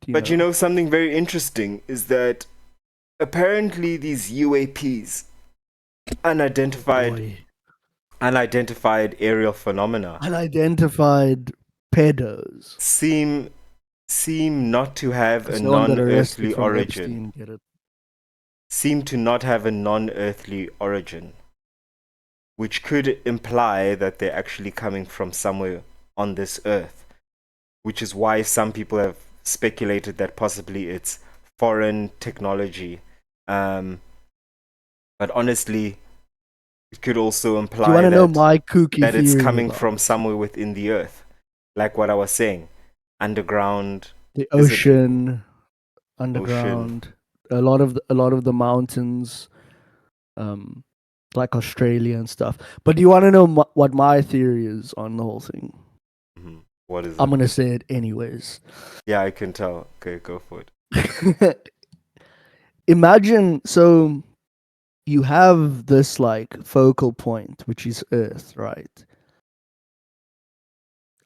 But something very interesting is that apparently these UAPs, Oh unidentified boy. unidentified aerial phenomena, Unidentified pedos. seem seem not to have a Because no one got arrested non-earthly from origin. Epstein, get it? Seem to not have a non-earthly origin, which could imply that they're actually coming from somewhere on this earth, which is why some people have speculated that possibly it's foreign technology. Um, but honestly, it could also Do you want imply to know that my kooky it's theory coming about from it? somewhere within the earth, like what I was saying, underground The lizard people, ocean, ocean. underground, a lot of the mountains, um, like Australia and stuff. But do you want to know what my theory is on the whole thing? Mhm. What is I'm it? gonna say it anyways. Yeah, I can tell. Okay, go for it. Imagine, so you have this like focal point, which is Earth, right?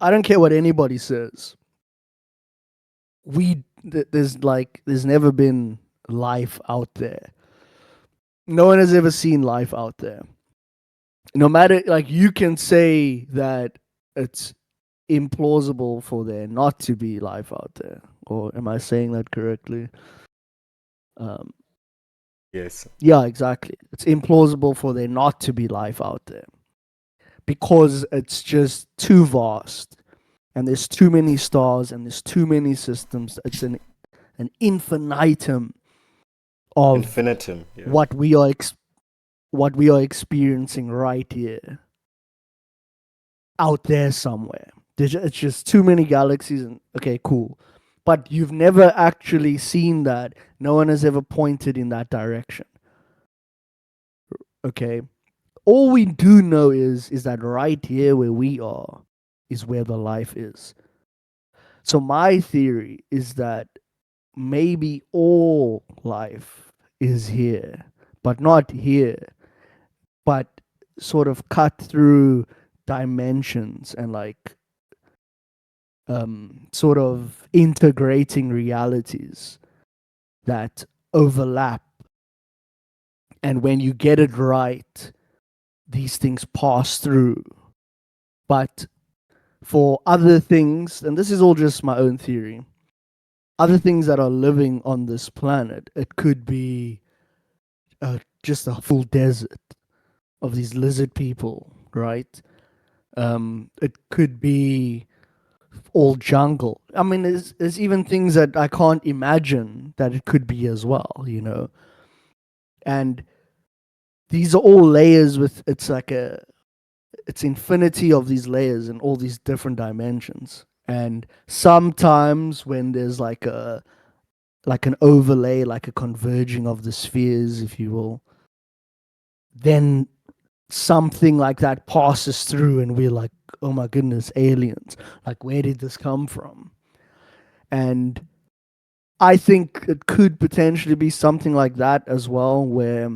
I don't care what anybody says. There's never been life out there. No one has ever seen life out there. No matter, like, you can say that it's implausible for there not to be life out there, or am I saying that correctly? Um, Yes. yeah, exactly. It's implausible for there not to be life out there because it's just too vast, and there's too many stars, and there's too many systems. It's an infinitum of Infinitum. Yeah. what we are experiencing right here out there somewhere. It's just too many galaxies, and okay, cool. But you've never actually seen that. No one has ever pointed in that direction. Okay. All we do know is that right here where we are is where the life is. So my theory is that maybe all life is here, but not here, but sort of cut through dimensions and like sort of integrating realities that overlap. And when you get it right, these things pass through. But for other things, and this is all just my own theory, other things that are living on this planet, it could be just a full desert of these lizard people, right? It could be all jungle. I mean, there's even things that I can't imagine that it could be as well. And these are all layers with it's infinity of these layers and all these different dimensions. And sometimes when there's like an overlay, like a converging of the spheres, if you will, then something like that passes through and we're like, oh my goodness, aliens. Like, where did this come from? And I think it could potentially be something like that as well, where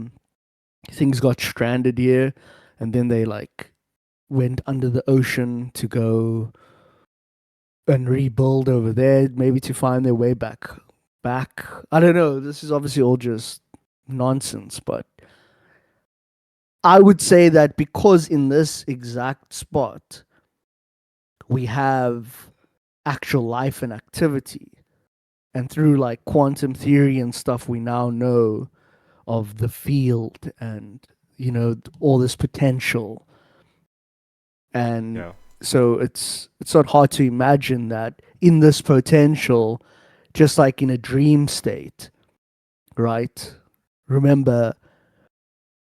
things got stranded here and then they like went under the ocean to go and rebuild over there, maybe to find their way back. I don't know. This is obviously all just nonsense, but I would say that because in this exact spot we have actual life and activity, and through like quantum theory and stuff, we now know of the field and all this potential. And Yeah. so it's not hard to imagine that in this potential, just like in a dream state, right? Remember,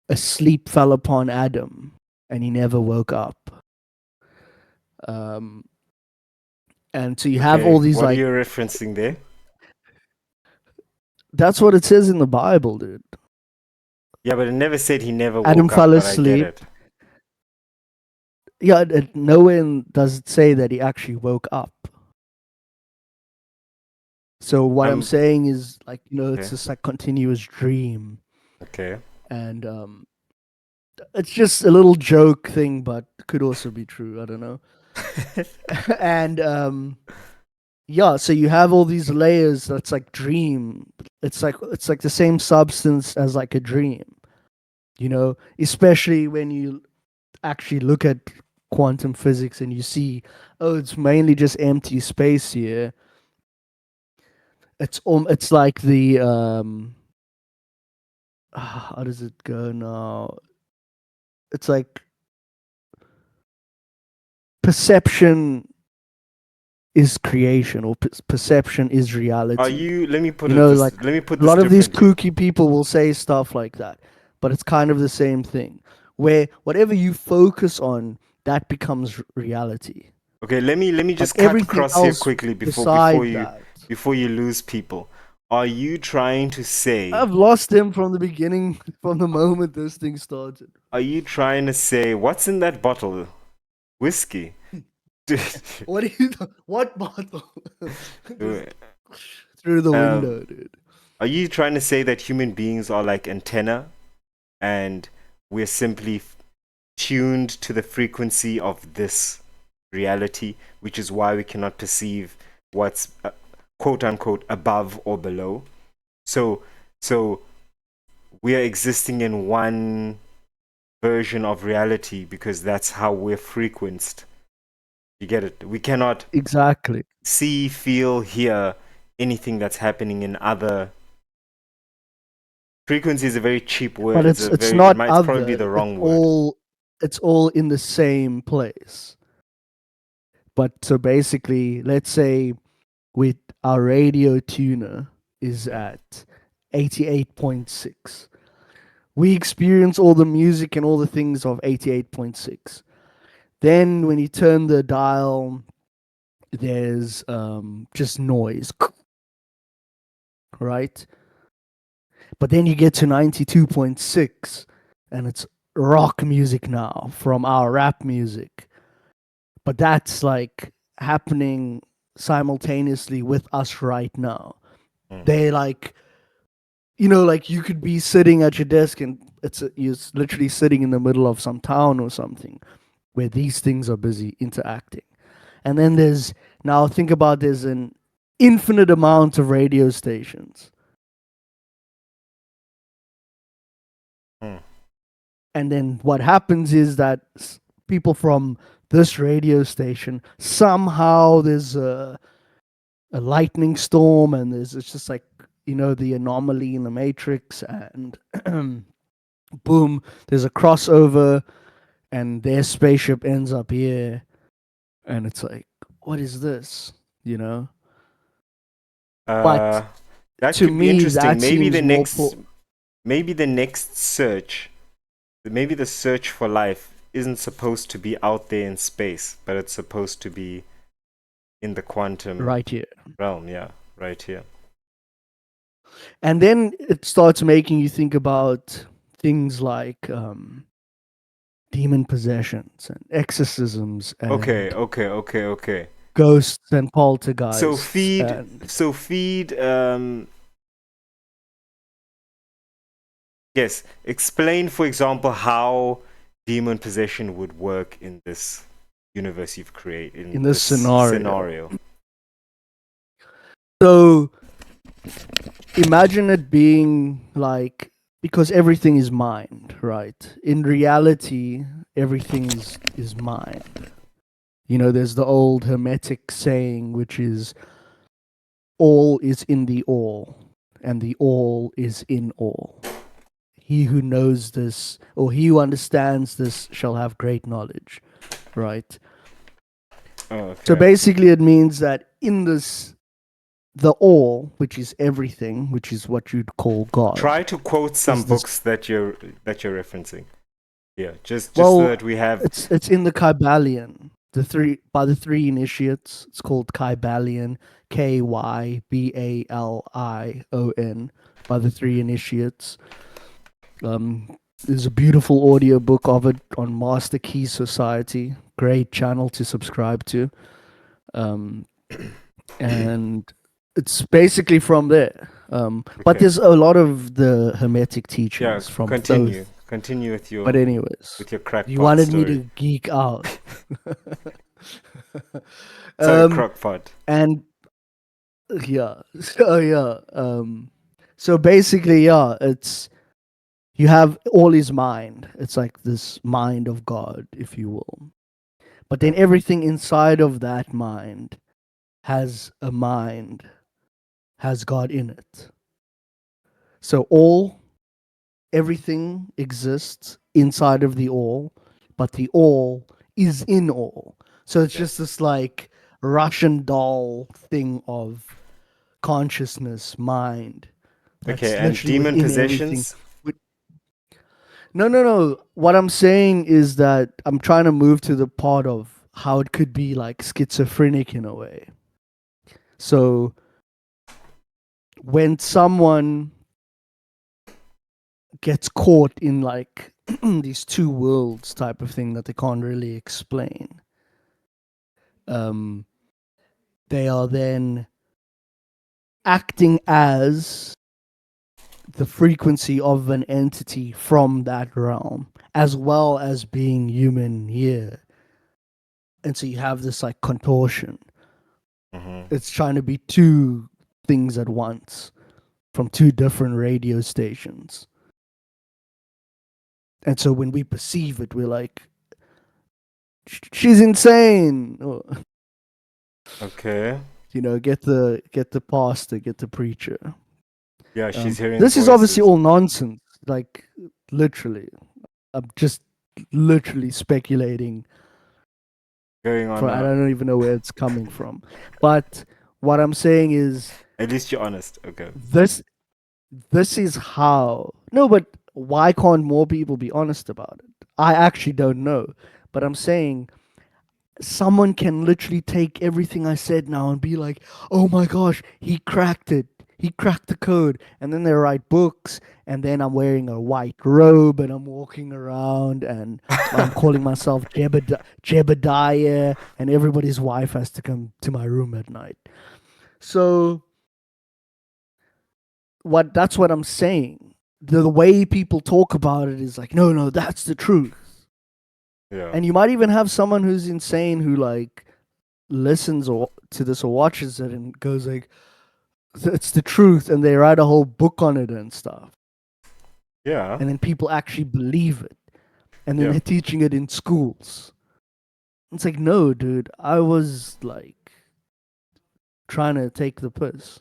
a sleep fell upon Adam and he never woke up. um and so you have all Okay. these What are like, you referencing there? that's what it says in the Bible, dude. Yeah, but it never said he never Adam woke up, fell but I get asleep. it. Yeah, nowhere does it say that he actually woke up. So what I'm I'm saying is, like, it's okay. just like continuous dream. Okay. And it's just a little joke thing, but could also be true. I don't know. And yeah, so you have all these layers that's like dream. It's like the same substance as like a dream, especially when you actually look at quantum physics and you see, oh, it's mainly just empty space here. It's like the how does it go now? It's like perception is creation, or perception is Are reality. you? Let me put You it know, this. like Let me put a this lot of these differently. kooky people will say stuff like that, but it's kind of the same thing, where whatever you focus on, that becomes reality. Okay, let me But just cut everything across here else quickly beside that, before you lose people. Are you trying to say? I've lost them from the beginning, from the moment this thing started. Are you trying to say what's in that bottle? Whiskey. What do you? What bottle? Just through the um, window, dude. are you trying to say that human beings are like antenna and we're simply tuned to the frequency of this reality, which is why we cannot perceive what's quote unquote above or below? So, so we are existing in one version of reality because that's how we're frequenced. You get it? We cannot Exactly. see, feel, hear anything that's happening in other. Frequency is a very cheap word. But It's it's a it's very. It not might probably be other. the It's wrong word. all in the same place. But so basically, let's say with our radio tuner is Yeah. at 88.6. We experience all the music and all the things of 88.6. Then when you turn the dial, there's just noise, right? But then you get to 92.6 and it's rock music now from our rap music. But that's like happening simultaneously with us right now. Mm. They like, like you could be sitting at your desk and you're literally sitting in the middle of some town or something where these things are busy interacting. And then now think about, there's an infinite amount of radio stations. Mm. And then what happens is that people from this radio station, somehow there's a lightning storm, and it's just like, the anomaly in the matrix, and boom, there's a crossover, and their spaceship ends up here, and it's like, what is this, you know but Uh, that to could be me interesting. that seems more po- Maybe the next search, maybe the search for life isn't supposed to be out there in space, but it's supposed to be in the quantum right here. realm. Yeah, right here. And then it starts making you think about things like demon possessions and exorcisms Okay, and okay, okay, okay. ghosts and So poltergeists feed, and so feed. Yes, explain, for example, how demon possession would work in this universe you've created, in in this this scenario. scenario. So imagine it being like, because everything is mind, right? In reality, everything is mind. There's the old hermetic saying, which is all is in the all, and the all is in all. He who knows this, or he who understands this, shall have great knowledge, right? So Okay. basically, it means that in this, the all, which is everything, which is what you'd call God, Try to quote some is this. books that you're referencing. Yeah, just so Well, that we have. it's in the Kybalion. The three initiates. It's called Kybalion, Kybalion, by the three initiates. There's a beautiful audio book of it on Master Key Society. Great channel to subscribe to. Um, and it's basically from there. But Okay. there's a lot of the Hermetic Yeah, teachings from continue. both. Continue But anyways, with your you crackpot wanted me story. to geek out. Sorry, um, crockpot. and yeah. So yeah. So basically, yeah, it's you have all his mind. It's like this mind of God, if you will. But then Yeah. everything inside of that mind has a mind, has God in it. So everything exists inside of the all, but the all is in all. So it's just Yes. this like Russian doll thing of consciousness, mind, Okay, that's and literally demon within everything. possessions? No, no, no. What I'm saying is that I'm trying to move to the part of how it could be like schizophrenic in a way. So when someone gets caught in like these two worlds type of thing that they can't really explain, um, they are then acting as the frequency of an entity from that realm, as well as being human here. And so you have this like contortion. Mm-hmm. It's trying to be two things at once from two different radio stations. And so when we perceive it, we're like, she's insane. Or, Okay. get the pastor, get the preacher. Yeah, she's hearing This is obviously voices all nonsense. Like literally, I'm just literally speculating. going on. For I don't even know where it's coming from, but what I'm saying is At least you're honest. Okay. this this is how. No, but why can't more people be honest about it? I actually don't know, but I'm saying someone can literally take everything I said now and be like, "Oh my gosh, he cracked it. He cracked the code." And then they write books, and then I'm wearing a white robe and I'm walking around and I'm calling myself Jebediah, and everybody's wife has to come to my room at night. So what that's what I'm saying. The way people talk about it is like, no, no, that's the truth. Yeah. And you might even have someone who's insane who like listens or to this or watches it and goes like, it's the truth, and they write a whole book on it and stuff. Yeah. And then people actually believe it. And then Yeah. they're teaching it in schools. It's like, no, dude, I was like trying to take the piss.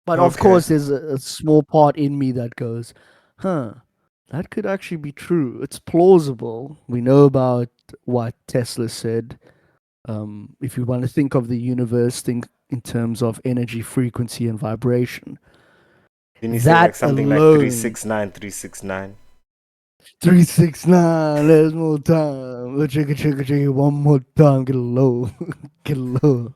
But of Okay. course, there's a small part in me that goes, huh, that could actually be true. It's plausible. We know about what Tesla said. If you want to think of the universe, think in terms of energy, frequency, and vibration. Didn't he say like That something like alone, 369, 369? 369, there's more time. Check it, one more time. Get low. Get low.